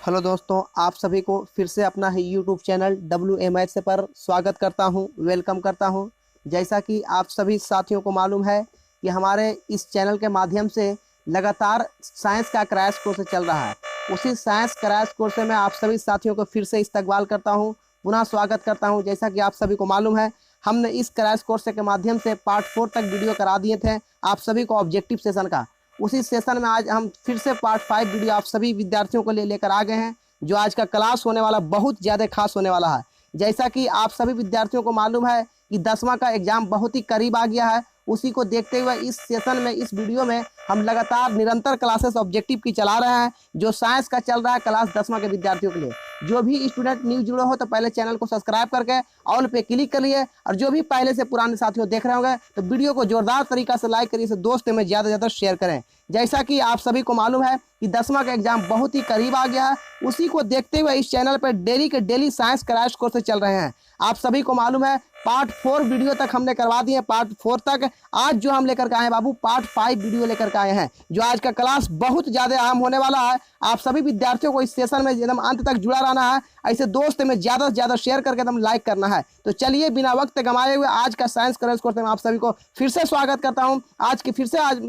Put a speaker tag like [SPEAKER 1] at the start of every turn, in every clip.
[SPEAKER 1] Hello दोस्तों, आप सभी को फिर से अपना ही यूट्यूब चैनल WMH पर स्वागत करता हूं, वेलकम करता हूं। जैसा कि आप सभी साथियों को मालूम है कि हमारे इस चैनल के माध्यम से लगातार साइंस का क्रैश कोर्स चल रहा है। उसी साइंस क्रैश कोर्स में आप सभी साथियों को फिर से इस्तकबाल करता हूं, पुनः स्वागत करता हूं। जैसा कि आप सभी को मालूम है, हमने इस क्रैश कोर्स के माध्यम से पार्ट 4 तक वीडियो करा दिए थे आप सभी को ऑब्जेक्टिव सेशन का। उसी सेशन में आज हम फिर से पार्ट 5 वीडियो आप सभी विद्यार्थियों को लेकर आ गए हैं, जो आज का क्लास होने वाला बहुत ज़्यादा खास होने वाला है। जैसा कि आप सभी विद्यार्थियों को मालूम है कि 10वां का एग्जाम बहुत ही करीब आ गया है। उसी को देखते हुए इस सेशन में, इस वीडियो में हम लगातार निरंतर क्लासेस ऑब्जेक्टिव की चला रहे हैं, जो साइंस का चल रहा है क्लास 10वां के विद्यार्थियों के लिए। जो भी स्टूडेंट न्यू जुड़े हो तो पहले चैनल को सब्सक्राइब करके ऑल पे क्लिक करिए, और जो भी पहले से पुराने साथियों देख रहे होंगे तो वीडियो को जोरदार तरीका से लाइक करिए, दोस्तों में ज़्यादा से ज़्यादा शेयर करें। जैसा कि आप सभी को मालूम है कि 10वां का एग्जाम बहुत ही करीब आ गया है। उसी को देखते हुए इस चैनल पर डेली के डेली साइंस क्रैश कोर्स चल रहे हैं। आप सभी को मालूम है पार्ट 4 वीडियो तक हमने करवा दिए, पार्ट 4 तक। आज जो हम लेकर के आए हैं बाबू, पार्ट 5 वीडियो लेकर के आए हैं, जो आज का क्लास बहुत ज़्यादा अहम होने वाला है। आप सभी विद्यार्थियों को इस सेशन में एकदम अंत तक जुड़ा रहना है। ऐसे दोस्त में ज़्यादा से ज़्यादा शेयर करके एकदम लाइक करना है। तो चलिए बिना वक्त गंवाए हुए आज का साइंस क्रैश कोर्स में आप सभी को फिर से स्वागत करता हूँ। आज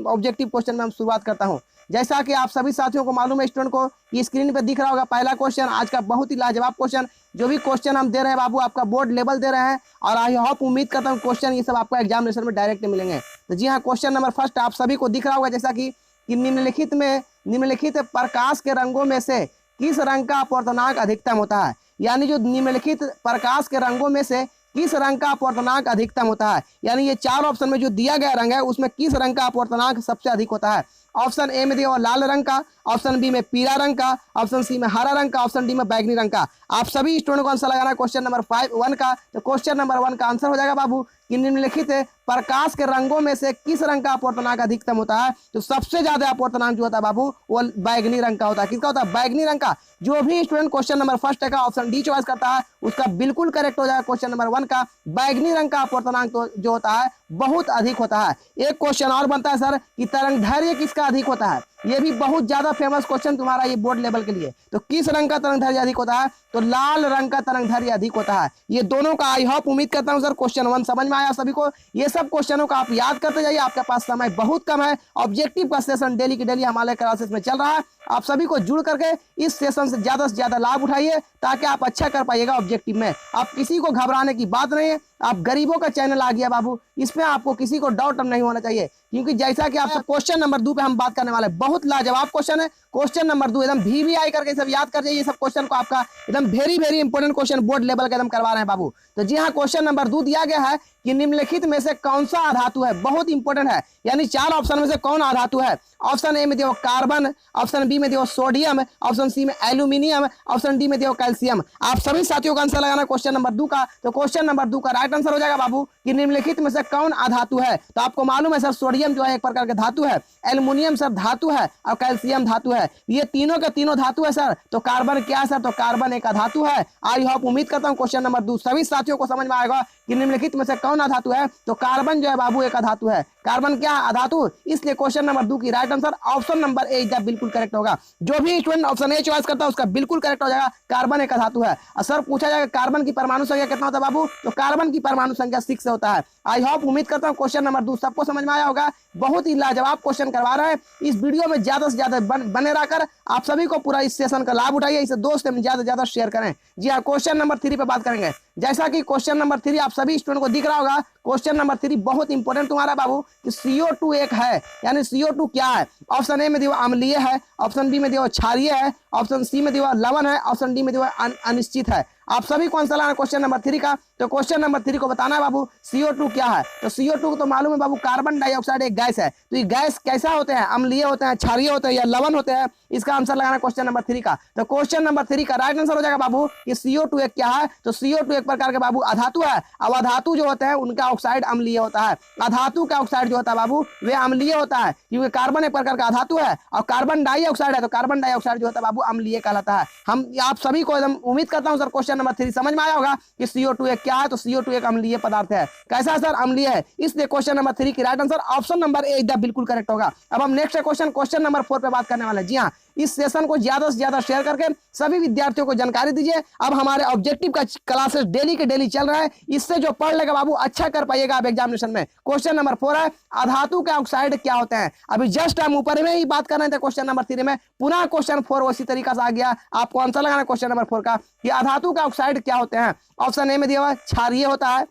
[SPEAKER 1] ऑब्जेक्टिव क्वेश्चन में हम शुरुआत करता हूँ। जैसा कि आप सभी साथियों को मालूम है, स्टूडेंट को ये स्क्रीन पर दिख रहा होगा पहला क्वेश्चन, आज का बहुत ही लाजवाब क्वेश्चन। जो भी क्वेश्चन हम दे रहे हैं बाबू, आपका बोर्ड लेवल दे रहे हैं, और आई होप, उम्मीद करता हूँ क्वेश्चन ये सब आपको एग्जामिनेशन में डायरेक्ट मिलेंगे। तो जी हाँ, क्वेश्चन नंबर फर्स्ट आप सभी को दिख रहा होगा, जैसा कि निम्नलिखित प्रकाश के रंगों में से किस रंग का अपवर्तनांक अधिकतम होता है। यानी जो निम्नलिखित प्रकाश के रंगों में से किस रंग का अपवर्तनांक अधिकतम होता है, यानी ये 4 ऑप्शन में जो दिया गया रंग है उसमें किस रंग का अपवर्तनांक सबसे अधिक होता है। ऑप्शन ए में दिया हुआ लाल रंग का, ऑप्शन बी में पीला रंग का, ऑप्शन सी में हरा रंग का, ऑप्शन डी में बैगनी रंग का। आप सभी स्टूडेंट को आंसर लगाना है क्वेश्चन नंबर 1 का। तो क्वेश्चन नंबर 1 का आंसर हो जाएगा बाबू कि निम्नलिखित प्रकाश के रंगों में से किस रंग का अपवर्तनांक अधिकतम होता है। तो सबसे ज्यादा अपवर्तनांक जो होता है बाबू वो बैगनी रंग का होता है। किसका होता है? बैगनी रंग का। जो भी स्टूडेंट क्वेश्चन नंबर फर्स्ट का ऑप्शन डी चॉइस करता है उसका बिल्कुल करेक्ट हो जाएगा क्वेश्चन नंबर 1 का। बैगनी रंग का अपवर्तनांक तो जो होता है बहुत अधिक होता है। एक क्वेश्चन और बनता है सर कि तरंगदैर्घ्य किसका अधिक होता है। ये भी बहुत ज्यादा फेमस क्वेश्चन तुम्हारा ये बोर्ड लेवल के लिए। तो किस रंग का तरंगदैर्घ्य अधिक होता है? तो लाल रंग का तरंगदैर्घ्य अधिक होता है। ये दोनों का आई होप, उम्मीद करता हूं सर क्वेश्चन 1 समझ में आया सभी को। ये सब क्वेश्चनों का आप याद करते जाइए, आपके पास समय बहुत कम है। ऑब्जेक्टिव का सेशन डेली की डेली हमारे क्लासेस में चल रहा है। आप सभी को जुड़ करके इस सेशन से ज्यादा लाभ उठाइए ताकि आप अच्छा कर पाइएगा ऑब्जेक्टिव में। आप किसी को घबराने की बात नहीं है। आप गरीबों का चैनल आ गया बाबू, इसमें आपको किसी को डाउट नहीं होना चाहिए, क्योंकि जैसा कि आप सब क्वेश्चन नंबर 2 पे हम बात करने वाले हैं। बहुत लाजवाब क्वेश्चन है क्वेश्चन नंबर 2, एकदम VVI करके सब याद कर जाइए। सब क्वेश्चन को आपका एकदम very important question board level का एकदम करवा रहे हैं बाबू। तो जी हाँ, क्वेश्चन नंबर 2 दिया गया है कि निम्नलिखित में से कौन सा अधातु है। बहुत इंपॉर्टेंट है, यानी 4 ऑप्शन में से कौन अधातु है। ऑप्शन ए में दिया कार्बन, ऑप्शन बी में दिया सोडियम, ऑप्शन सी में एल्यूमिनियम, ऑप्शन डी में दिया कैल्शियम। आप सभी साथियों का आंसर लगाना क्वेश्चन नंबर 2 का। तो क्वेश्चन नंबर 2 का राइट आंसर हो जाएगा बाबू कि निम्नलिखित में से कौन अधातु है। तो आपको मालूम है सर, सोडियम जो है एक प्रकार का धातु है, एल्यूमिनियम सर धातु है, और कैल्शियम धातु है। ये तीनों के तीनों धातु है सर। तो कार्बन क्या है सर? तो कार्बन एक अधातु है। आई होप, उम्मीद करता हूं क्वेश्चन नंबर 2 सभी साथियों को समझ में आएगा कि निम्नलिखित में से कौन अधातु है। तो कार्बन जो है बाबू एक अधातु है। कार्बन क्या अधातु? इसलिए क्वेश्चन नंबर 2 की right answer option number A बिल्कुल करेक्ट होगा। जो भी स्टूडेंट ऑप्शन ए चॉइस करता है उसका बिल्कुल करेक्ट हो जाएगा। कार्बन एक धातु है। और सर पूछा जाएगा कार्बन की परमाणु संख्या कितना होता है बाबू? तो कार्बन की परमाणु संख्या 6 से होता है। आई होप, उम्मीद करता हूं क्वेश्चन नंबर 2 सबको समझ में आया होगा। बहुत ही लाजवाब क्वेश्चन करवा रहे हैं। इस वीडियो में ज्यादा से ज्यादा बने रहकर आप सभी को पूरा इस सेशन का लाभ उठाइए। इसे दोस्त में ज्यादा से ज्यादा शेयर करें। जी हाँ, क्वेश्चन नंबर 3 पे बात करेंगे। जैसा कि क्वेश्चन नंबर 3 आप सभी स्टूडेंट को दिख रहा होगा, क्वेश्चन नंबर 3 बहुत इंपॉर्टेंट तुम्हारा बाबू कि CO2 एक है, यानी CO2 क्या है। ऑप्शन ए में दिया अम्लीय है, ऑप्शन बी में दिया क्षारीय है, ऑप्शन सी में दिया लवण है, ऑप्शन डी में दिया अनिश्चित है। आप सभी को आंसर लाना क्वेश्चन नंबर 3 का। तो क्वेश्चन नंबर 3 को बताना है बाबू CO2 क्या है। तो CO2 को तो मालूम है बाबू, कार्बन डाइऑक्साइड एक गैस है। तो ये गैस कैसा होते हैं? अम्लीय होते हैं, क्षारीय होते हैं या लवण होते हैं? इसका आंसर लगाना क्वेश्चन नंबर 3 का। तो क्वेश्चन नंबर 3 का राइट आंसर हो जाएगा बाबू कि CO2 एक क्या है। तो CO2 एक प्रकार के बाबू अधातु है। अब अधातु जो होते हैं उनका ऑक्साइड अम्लीय होता है। अधातु का ऑक्साइड जो होता है बाबू वे अम्लीय होता है, क्योंकि कार्बन एक प्रकार का अधातु है और कार्बन डाइऑक्साइड है। तो कार्बन डाइऑक्साइड जो होता है बाबू अम्लीय कहलाता है। हम आप सभी को एकदम उम्मीद करता हूं सर क्वेश्चन नंबर 3 समझ में आया होगा कि CO2 एक क्या है। तो CO2 एक अम्लीय पदार्थ है। कैसा है सर? अम्लीय है। इसलिए क्वेश्चन नंबर 3 की right answer option number A बिल्कुल करेक्ट होगा। अब हम नेक्स्ट क्वेश्चन नंबर 4 पे बात करने वाले हैं। जी हाँ, इस सेशन को ज्यादा से ज्यादा शेयर करके सभी विद्यार्थियों को जानकारी दीजिए। अब हमारे ऑब्जेक्टिव का क्लासेस डेली के डेली चल रहा है, इससे जो पढ़ लेगा बाबू अच्छा कर पाइएगा आप एग्जामिनेशन में। क्वेश्चन नंबर 4 है अधातु के ऑक्साइड क्या होते हैं। अभी जस्ट हम ऊपर में ही बात कर रहे थे क्वेश्चन नंबर 3 में, पुनः क्वेश्चन 4 उसी तरीका से आ गया। आपको आंसर लगाना क्वेश्चन नंबर 4 का कि अधातु के ऑक्साइड क्या होते हैं। ऑप्शन ए में दिया हुआ क्षारीय होता है,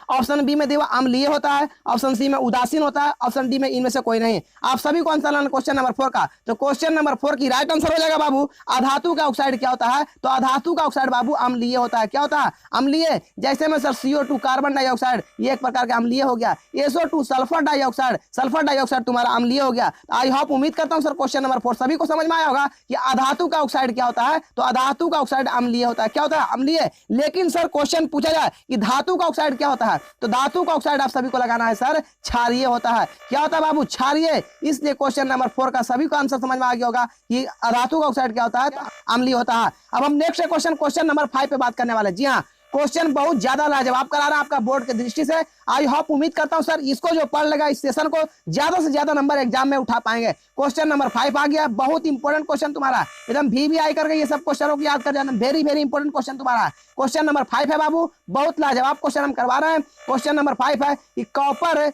[SPEAKER 1] ऑप्शन बी में दिया अम्लीय होता है, ऑप्शन सी में उदासीन होता है, ऑप्शन डी में इनमें से कोई नहीं। आप सभी को आंसर लाना क्वेश्चन नंबर 4 का। तो क्वेश्चन नंबर 4 की राइट आंसर हो जाएगा बाबू अधातु का ऑक्साइड क्या होता है। तो अधातु का ऑक्साइड बाबू अम्लीय होता है। क्या होता है? अम्लीय। जैसे में सर CO2 कार्बन डाइऑक्साइड ये एक प्रकार का अम्लीय हो गया, SO2 सल्फर डाइऑक्साइड तुम्हारा अम्लीय हो गया। आई होप उम्मीद करता हूं सर क्वेश्चन नंबर 4 सभी को समझ में आया होगा कि अधातु का ऑक्साइड क्या होता है। तो अधातु का ऑक्साइड अम्लीय होता है। क्या होता है? अम्लीय। लेकिन सर क्वेश्चन पूछा जाए कि धातु का ऑक्साइड क्या होता है, तो धातु का ऑक्साइड आप सभी को लगाना है सर क्षारीय होता है। क्या होता है बाबू? क्षारीय। इसलिए क्वेश्चन नंबर 4 का सभी को आंसर समझ में आ गया होगा कि धातु का ऑक्साइड क्या होता है, तो अम्लीय होता है। अब हम नेक्स्ट क्वेश्चन नंबर 5 पे बात करने वाले। जी हाँ, क्वेश्चन बहुत ज्यादा लाजवाब करा रहा है आपका बोर्ड की दृष्टि से। आई होप उम्मीद करता हूं सर इसको जो पढ़ लेगा इस सेशन को ज्यादा से ज्यादा नंबर एग्जाम में उठा पाएंगे। क्वेश्चन नंबर 5 आ गया, बहुत इंपॉर्टेंट क्वेश्चन तुम्हारा, एकदम VVI करके ये सब क्वेश्चनों को याद कर जाना। वेरी वेरी इंपॉर्टेंट क्वेश्चन तुम्हारा। क्वेश्चन नंबर 5 है बाबू, बहुत लाजवाब क्वेश्चन हम करवा रहे हैं। क्वेश्चन नंबर 5 है कि कॉपर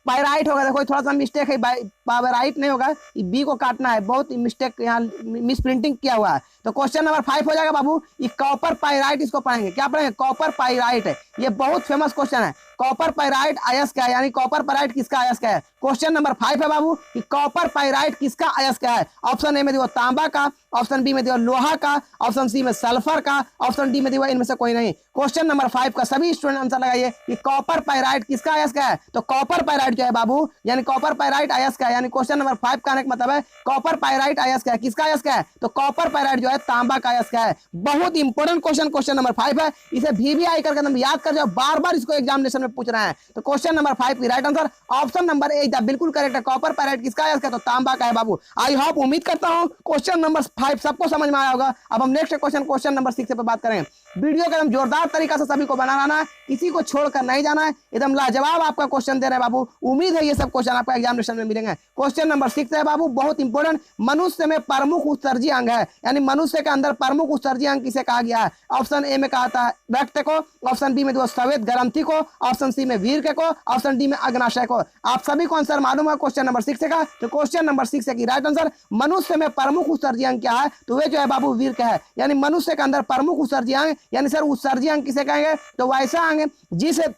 [SPEAKER 1] पाइराइट होगा। देखो थोड़ा सा मिस्टेक है, पाइराइट नहीं होगा, बी को काटना है, बहुत मिस्टेक यहाँ मिस प्रिंटिंग किया हुआ है। तो क्वेश्चन नंबर 5 हो जाएगा बाबू ये कॉपर पाइराइट। इसको पढ़ेंगे, क्या पढ़ेंगे? कॉपर पाइराइट है, ये बहुत फेमस क्वेश्चन है। कॉपर पाइराइट अयस्क है, यानी कॉपर पाइराइट किसका अयस्क है। क्वेश्चन नंबर 5 है बाबू कि कॉपर पाइराइट किसका अयस्क है। ऑप्शन ए में दिया तांबा का, ऑप्शन बी में दिया लोहा का, ऑप्शन सी में सल्फर का, ऑप्शन डी में दिया इनमें से कोई नहीं। क्वेश्चन नंबर 5 का सभी स्टूडेंट आंसर लगाइए कि कॉपर पाइराइट किसका अयस्क है। तो कॉपर पाइराइट जो है बाबू यानी कॉपर पाइराइट अयस्क है, यानी क्वेश्चन नंबर 5 का मतलब है कॉपर पाइराइट अयस्क है। किसका अयस्क है? तो कॉपर पाइराइट जो है तांबा का अयस्क है। बहुत इंपॉर्टेंट क्वेश्चन नंबर 5 है, इसे VVI करके तुम याद कर जाओ, बार बार इसको एग्जामिनेशन में पूछ रहे हैं। तो क्वेश्चन नंबर 5 की right answer option number A बिल्कुल करेक्ट है। कॉपर पाइराइट किसका अयस्क है? तो तांबा का है बाबू। आई होप उम्मीद करता हूं क्वेश्चन नंबर 5 सबको समझ में आया होगा। अब हम नेक्स्ट क्वेश्चन नंबर 6 पे बात करें। वीडियो का एकदम जोरदार तरीका से सभी को बनाना है, किसी को छोड़कर नहीं जाना है, एकदम लाजवाब आपका क्वेश्चन दे रहे हैं बाबू। उम्मीद है ये सब क्वेश्चन आपका एग्जामिनेशन में मिलेंगे। क्वेश्चन नंबर 6 है बाबू, बहुत इंपॉर्टेंट। मनुष्य में प्रमुख उत्सर्जी अंग है, यानी मनुष्य के अंदर प्रमुख उत्सर्जी अंग किसे कहा गया है। ऑप्शन ए में कहा था रक्त को, ऑप्शन बी में जो श्वेत ग्रंथि को, ऑप्शन सी में वीर्य को, ऑप्शन डी में अग्नाशय को। आप सभी को आंसर मालूम है क्वेश्चन नंबर 6 का। तो क्वेश्चन नंबर 6 की राइट आंसर मनुष्य में प्रमुख उत्सर्जी अंग क्या है, तो वे जो है बाबू वीर्य है। यानी मनुष्य के अंदर प्रमुख उत्सर्जी अंग यानी सर उत्सर्जी अंग किसे कहेंगे, तो वैसा अंग जिसे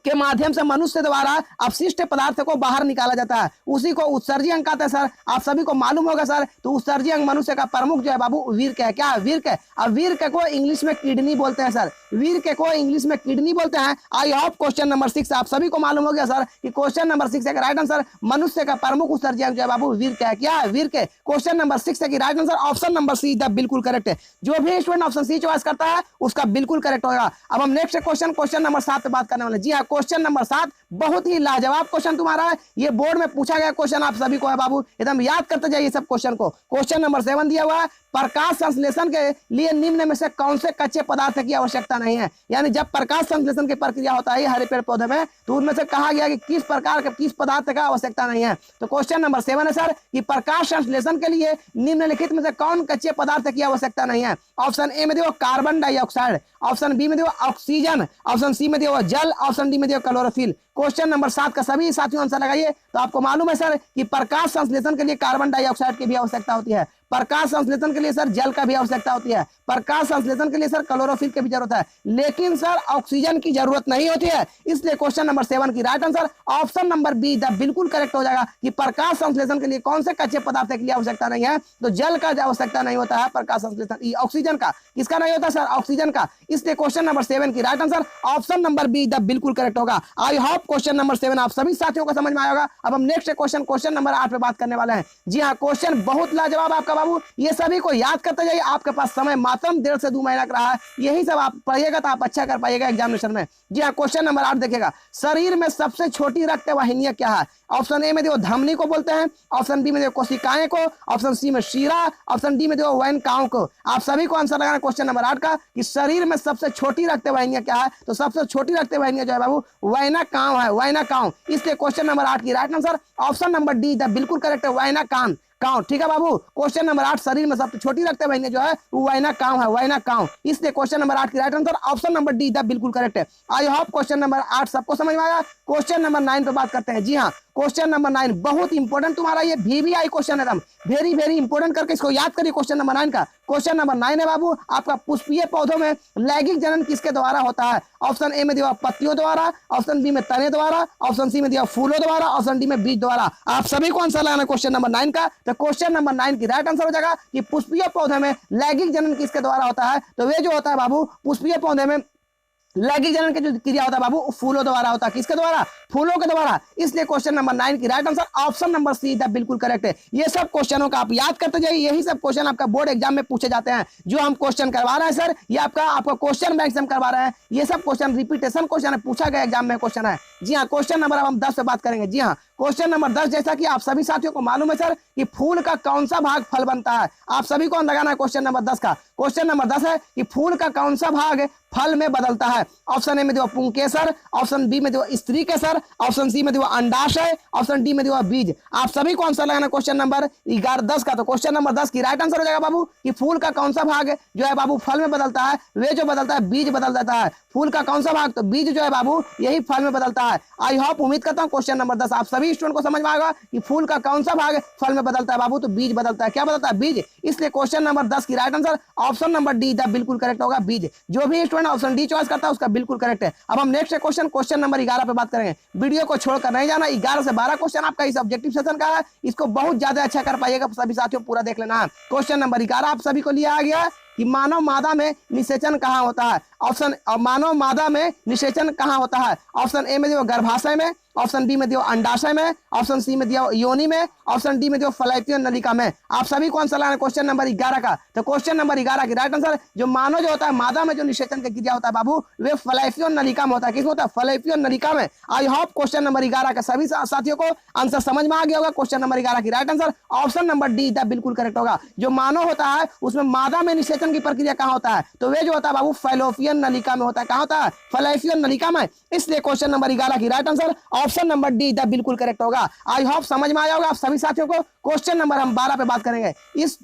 [SPEAKER 1] के माध्यम से मनुष्य द्वारा अपशिष्ट पदार्थ को बाहर निकाला जाता है, उसी को उत्सर्जी अंग कहते हैं सर। आप सभी को मालूम होगा सर। तो उत्सर्जी अंग मनुष्य का प्रमुख जो है बाबू वीर्य है। क्या है? वीर्य। अब वीर्य को इंग्लिश में किडनी बोलते हैं सर, वीर्य को इंग्लिश में किडनी बोलते हैं। आई होप क्वेश्चन नंबर 6 आप सभी को मालूम हो गया सर कि क्वेश्चन नंबर 6 का राइट आंसर मनुष्य का प्रमुख उत्सर्जी अंग जो है बाबू वीर्य है। क्या है? वीर्य। क्वेश्चन नंबर 6 की right answer option number C बिल्कुल करेक्ट है। जो भी स्टूडेंट ऑप्शन सी चॉइस करता है उसका बिल्कुल करेक्ट होगा। अब हम नेक्स्ट क्वेश्चन नंबर 7 पे बात करने वाले। जी हाँ, क्वेश्चन नंबर 7 बहुत ही लाजवाब क्वेश्चन तुम्हारा है। ये बोर्ड में पूछा गया क्वेश्चन आप सभी को है बाबू, एकदम याद करते जाइए सब क्वेश्चन को। क्वेश्चन नंबर 7 दिया हुआ है प्रकाश संश्लेषण के लिए निम्न में से कौन से कच्चे पदार्थ की आवश्यकता नहीं है। यानी जब प्रकाश संश्लेषण की प्रक्रिया होता है हरे पेड़ पौधे में, तो उनमें से कहा गया कि किस प्रकार का किस पदार्थ का आवश्यकता नहीं है। तो क्वेश्चन नंबर 7 है सर कि प्रकाश संश्लेषण के लिए निम्नलिखित में से कौन कच्चे पदार्थ की आवश्यकता नहीं है। ऑप्शन ए में दिया कार्बन डाइऑक्साइड, ऑप्शन बी में दिया ऑक्सीजन, ऑप्शन सी में दिया जल, ऑप्शन डी में दिया क्लोरोफिल। क्वेश्चन नंबर 7 का सभी साथियों आंसर लगाइए। तो आपको मालूम है सर कि प्रकाश संश्लेषण के लिए कार्बन डाइऑक्साइड की भी आवश्यकता होती है, प्रकाश संश्लेषण के लिए सर जल का भी आवश्यकता होती है, प्रकाश संश्लेषण के लिए सर क्लोरोफिल की भी जरूरत है, लेकिन सर ऑक्सीजन की जरूरत नहीं होती है। इसलिए क्वेश्चन नंबर 7 की right answer option number B बिल्कुल करेक्ट हो जाएगा कि प्रकाश संश्लेषण के लिए कौन से कच्चे पदार्थ की आवश्यकता नहीं है। तो जल का आवश्यकता नहीं होता है, प्रकाश संश्लेषण ऑक्सीजन का किसका नहीं होता सर, ऑक्सीजन का। इसलिए क्वेश्चन नंबर 7 की right answer option number B बिल्कुल करेक्ट होगा। आई होप क्वेश्चन नंबर 7 आप सभी साथियों को समझ में आएगा। अब हम नेक्स्ट क्वेश्चन नंबर 8 पे बात करने वाले हैं। जी हाँ, क्वेश्चन बहुत लाजवाब आपका बाबू, ये सभी को याद करते जाइए। आपके पास समय मात्र 1.5 से 2 महीना का रहा है, यही सब आप पढ़िएगा तो आप अच्छा कर पाइएगा एग्जामिनेशन में। जी हाँ, क्वेश्चन नंबर 8 देखिएगा, शरीर में सबसे छोटी रक्त वाहिनियां क्या है। ऑप्शन ए में देखो धमनी को बोलते हैं, ऑप्शन बी में देखो कोशिकाएं को, ऑप्शन सी में शीरा, ऑप्शन डी में देखो वैनकाओं को। आप सभी को आंसर लगाना क्वेश्चन नंबर 8 का कि शरीर में सबसे छोटी रक्त वाहिनियां क्या है। तो सबसे छोटी रक्त वाहिनियां जो है बाबू वैनाकाम है, वैनाकाम। इसलिए क्वेश्चन नंबर 8 की right answer option number D बिल्कुल करेक्ट है, वैनाकाम। काउंट, ठीक है बाबू। क्वेश्चन नंबर 8 शरीर में सबसे छोटी रखते बहने जो है वो वाइना काउ है, वाइना काउ, इसलिए क्वेश्चन नंबर 8 की right answer option number D the बिल्कुल करेक्ट है। आई होप क्वेश्चन नंबर 8 सबको समझ में आया। क्वेश्चन नंबर 9 पे बात करते हैं। जी हाँ, क्वेश्चन नंबर 9 बहुत इंपॉर्टेंट तुम्हारा ये VVI क्वेश्चन है, एकदम वेरी वेरी इंपॉर्टेंट करके इसको याद करिए। क्वेश्चन नंबर 9 का क्वेश्चन नंबर 9 है बाबू आपका, पुष्पीय पौधों में लैंगिक जनन किसके द्वारा होता है? ऑप्शन ए में दिया पत्तियों द्वारा, ऑप्शन बी में तने द्वारा, ऑप्शन सी में दिया फूलों द्वारा, ऑप्शन डी में बीज द्वारा। आप सभी को आंसर लगाना क्वेश्चन नंबर 9 का। तो क्वेश्चन नंबर 9 की राइट आंसर हो जाएगा कि पुष्पीय पौधे में लैंगिक जनन किसके द्वारा होता है? तो वे जो होता है बाबू पुष्पीय पौधे में लैंगिक जनन की जो क्रिया होता है बाबू फूलों द्वारा होता है। किसके द्वारा? फूलों के द्वारा। इसलिए क्वेश्चन नंबर 9 की right answer option number see the बिल्कुल करेक्ट है। ये सब क्वेश्चनों का आप याद करते जाइए, यही सब क्वेश्चन आपका बोर्ड एग्जाम में पूछे जाते हैं। जो हम क्वेश्चन करवा रहे हैं सर, ये आपका क्वेश्चन बैंक से हम करवा रहे हैं। ये सब क्वेश्चन रिपीटेशन क्वेश्चन है, पूछा गया एग्जाम में क्वेश्चन है। जी हाँ, क्वेश्चन नंबर अब हम 10 पे बात करेंगे। जी हाँ, क्वेश्चन नंबर 10 जैसा कि आप सभी साथियों को मालूम है सर कि फूल का कौन सा भाग फल बनता है? आप सभी को लगाना है क्वेश्चन नंबर 10 का। क्वेश्चन नंबर 10 है कि फूल का कौन सा भाग फल में बदलता है? ऑप्शन ए में दिया पुंकेसर, ऑप्शन बी में दिया स्त्री केसर, ऑप्शन सी में दिया अंडाशय, ऑप्शन डी में दिया बीज। आप सभी को आंसर लगाना क्वेश्चन नंबर 10 का। तो क्वेश्चन नंबर 10 की राइट आंसर हो जाएगा बाबू कि फूल का कौन सा भाग जो है बाबू फल में बदलता है? वे जो बदलता है बीज बदल देता है। फूल का कौन सा भाग? तो बीज जो है बाबू यही फल में बदलता है। आई होप उम्मीद करता हूँ क्वेश्चन नंबर 10 आप सभी स्टूडेंट को समझ में आएगा कि फूल का कौन सा भाग फल में बदलता है बाबू? तो बीज बदलता है। क्या बदलता है? बीज। इसलिए क्वेश्चन नंबर 10 की right answer option number D the बिल्कुल करेक्ट होगा, बीज। जो भी स्टूडेंट ऑप्शन डी चॉइस करता है उसका बिल्कुल करेक्ट है। अब हम नेक्स्ट क्वेश्चन नंबर 11 पे बात करेंगे। वीडियो को छोड़कर नहीं जाना, 11 से 12 क्वेश्चन आपका इस ऑब्जेक्टिव सेशन का है, इसको बहुत ज्यादा अच्छा कर पाइएगा सभी साथियों, पूरा देख लेना है। क्वेश्चन नंबर 11 आप सभी को लिया गया कि मानव मादा में निषेचन कहाँ होता है? ऑप्शन मानव मादा में निषेचन कहाँ होता है? ऑप्शन ए में दिया गर्भाशय में, ऑप्शन बी में दिया अंडाशय में, ऑप्शन सी में दिया योनि में, ऑप्शन डी में दिया फलैपियन नलिका में। आप सभी को आंसर लगाना क्वेश्चन नंबर 11 का। तो क्वेश्चन नंबर 11 की राइट आंसर जो मानव जो होता है मादा में जो निषेचन की क्रिया होता है बाबू वे फलैपियन नलिका में होता है। किसमें होता है? फलैपियन नलिका में। आई होप क्वेश्चन नंबर 11 का सभी साथियों को आंसर समझ में आ गया होगा। क्वेश्चन नंबर 11 की right answer option number D the बिल्कुल करेक्ट होगा। जो मानव होता है उसमें मादा में निषेचन की प्रक्रिया कहाँ होता है? तो वे जो होता है बाबू फैलोपियन नलिका में होता है। कहाँ होता है? फलैपियन नलिका में। इसलिए क्वेश्चन नंबर 11 की right answer option number D the बिल्कुल करेक्ट होगा। आई होप समझ में आया होगा आप सभी साथियों को। क्वेश्चन नंबर हम 12 पे बात करेंगे। इस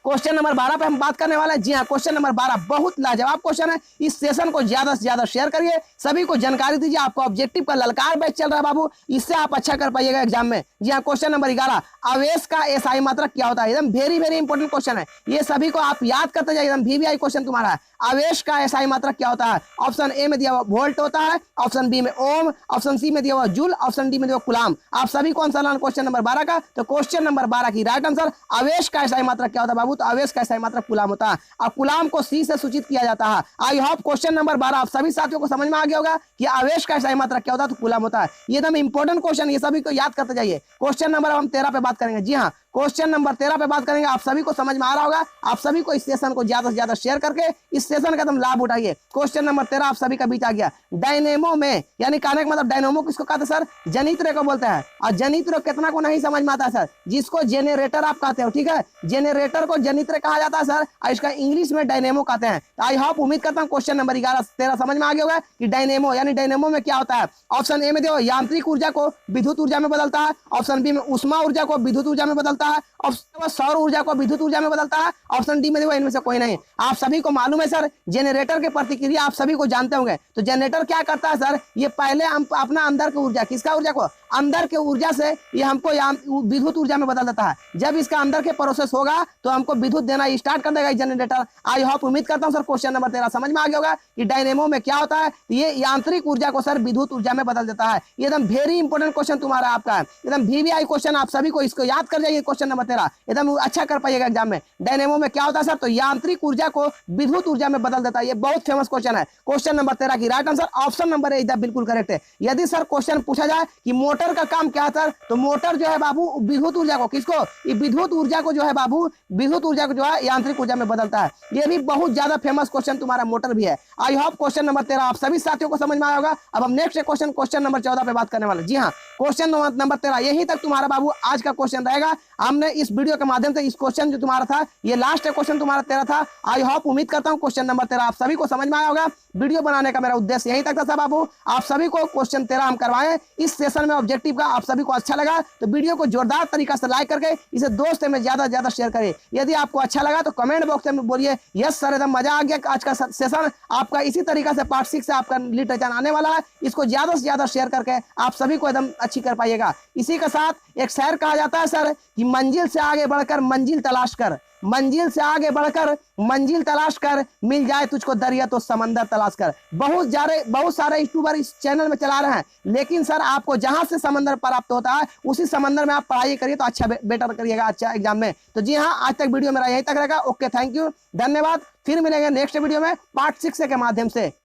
[SPEAKER 1] क्वेश्चन नंबर 12 पे हम बात करने वाले हैं। जी हाँ, क्वेश्चन नंबर 12 बहुत लाजवाब क्वेश्चन है। इस सेशन को ज्यादा से ज्यादा शेयर करिए, सभी को जानकारी दीजिए। आपको ऑब्जेक्टिव का ललकार बैच चल रहा है बाबू, इससे आप अच्छा कर पाइएगा एग्जाम में। जी हाँ, क्वेश्चन नंबर 11 आवेश का एसआई मात्रक क्या होता है? एकदम वेरी वेरी इंपॉर्टेंट क्वेश्चन है, ये सभी को आप याद करते जाइए, एकदम VVI क्वेश्चन तुम्हारा है। आवेश का एसआई मात्रक क्या होता है? ऑप्शन ए में दिया हुआ वोल्ट होता है, ऑप्शन बी में ओम, ऑप्शन सी में दिया हुआ जूल, ऑप्शन डी में दिया हुआ कुलाम। आप सभी को आंसर लाना क्वेश्चन नंबर 12 का। तो क्वेश्चन नंबर 12 की राइट आंसर आवेश का एसआई मात्रक क्या होता है बाबू? तो आवेश का एसआई मात्रक कुलाम होता है और कुलाम को सी से सूचित किया जाता है। आई होप क्वेश्चन नंबर 12 आप सभी साथियों को समझ में आ गया होगा कि आवेश का एसआई मात्रक क्या होता है? तो कुलाम होता है। ये एकदम इंपॉर्टेंट क्वेश्चन, ये सभी को याद करते जाइए। क्वेश्चन नंबर हम 13 पे बात करेंगे। जी हाँ, क्वेश्चन नंबर 13 पे बात करेंगे। आप सभी को समझ में आ रहा होगा, आप सभी को इस सेशन को ज्यादा से ज्यादा शेयर करके इस सेशन का तुम लाभ उठाइए। क्वेश्चन नंबर 13 आप सभी का बीच आ गया। डायनेमो में यानी कहने का मतलब डायनेमो किसको कहते हैं सर? जनित्र को बोलते हैं। और जनित्र कितना को नहीं समझ में आता है सर? जिसको जेनरेटर आप कहते हो, ठीक है, जेनरेटर को जनित्र कहा जाता है सर, और इसका इंग्लिश में डायनेमो कहते हैं। आई होप उम्मीद करता हूँ क्वेश्चन नंबर 13 समझ में आ गया होगा कि डायनेमो यानी डायनेमो में क्या होता है। ऑप्शन ए में देखो यांत्रिक ऊर्जा को विद्युत ऊर्जा में बदलता है, ऑप्शन बी में उष्मा ऊर्जा को विद्युत ऊर्जा में बदलता है, ऑप्शन सौर ऊर्जा को विद्युत ऊर्जा में बदलता है, ऑप्शन डी में देखो इनमें से कोई नहीं। आप सभी को मालूम है सर जेनरेटर के प्रतिक्रिया आप सभी को जानते होंगे। तो जनरेटर क्या करता है सर? ये पहले हम अपना अंदर की ऊर्जा, किसका ऊर्जा को? अंदर के ऊर्जा से ये हमको विद्युत ऊर्जा में बदल देता है। जब इसका अंदर के प्रोसेस होगा तो हमको विद्युत देना स्टार्ट कर देगा जनरेटर। आई होप उम्मीद करता हूं सर क्वेश्चन नंबर 13 समझ में आ गया होगा कि डायनेमो में क्या होता है। ये यांत्रिक ऊर्जा को सर विद्युत ऊर्जा में बदल देता है। ये एकदम वेरी इंपॉर्टेंट क्वेश्चन तुम्हारा आपका है, एकदम VVI क्वेश्चन। आप सभी को इसको याद कर जाइए। क्वेश्चन नंबर 13 एकदम अच्छा कर पाइएगा एग्जाम में। डायनेमो में क्या होता है सर? तो यांत्रिक ऊर्जा को विद्युत ऊर्जा में बदल देता है। ये बहुत फेमस क्वेश्चन है। क्वेश्चन नंबर 13 की right answer option number A बिल्कुल करेक्ट है। यदि सर क्वेश्चन पूछा जाए कि मोटर का काम क्या है, तो मोटर जो है बाबू विद्युत ऊर्जा को, किसको? ये विद्युत ऊर्जा को जो है बाबू, विद्युत ऊर्जा को जो है यांत्रिक ऊर्जा में बदलता है। ये भी बहुत ज्यादा फेमस क्वेश्चन तुम्हारा मोटर भी है। आई होप क्वेश्चन नंबर 13 आप सभी साथियों को समझ में आया होगा। अब हम नेक्स्ट क्वेश्चन नंबर 14 पे बात करने वाले। जी हाँ, क्वेश्चन नंबर 13 यहीं तक तुम्हारा बाबू आज का क्वेश्चन रहेगा। हमने इस वीडियो के माध्यम से इस क्वेश्चन जो तुम्हारा था, ये लास्ट क्वेश्चन तुम्हारा तेरा था। आई होप, उम्मीद करता हूँ क्वेश्चन नंबर 13 आप सभी को समझ में आया होगा। वीडियो बनाने का मेरा उद्देश्य यही तक था सब बाबू, आप सभी को क्वेश्चन 13 हम करवाएं इस सेशन में ऑब्जेक्टिव का। आप सभी को अच्छा लगा तो वीडियो को जोरदार तरीका से लाइक करके इसे दोस्तों में ज्यादा से ज्यादा शेयर करें। यदि आपको अच्छा लगा तो कमेंट बॉक्स में बोलिए यस सर एकदम मजा आ गया। आज का सेशन आपका इसी तरीका से पार्ट 6 से आपका लिटरेचर आने वाला है। इसको ज्यादा से ज्यादा शेयर करके आप सभी को एकदम अच्छी कर पाइएगा। इसी के साथ एक शेर कहा जाता है सर कि मंजिल से आगे बढ़कर मंजिल तलाश कर, मंजिल से आगे बढ़कर मंजिल तलाश कर, मिल जाए तुझको दरिया तो समंदर तलाश कर। बहुत सारे यूट्यूबर इस चैनल में चला रहे हैं, लेकिन सर आपको जहां से समंदर प्राप्त होता है उसी समंदर में आप पढ़ाई करिए तो अच्छा बेटर करिएगा अच्छा एग्जाम में। तो जी हाँ, आज तक वीडियो मेरा यहीं तक रहेगा। ओके, थैंक यू, धन्यवाद। फिर मिलेंगे नेक्स्ट वीडियो में पार्ट 6 के माध्यम से।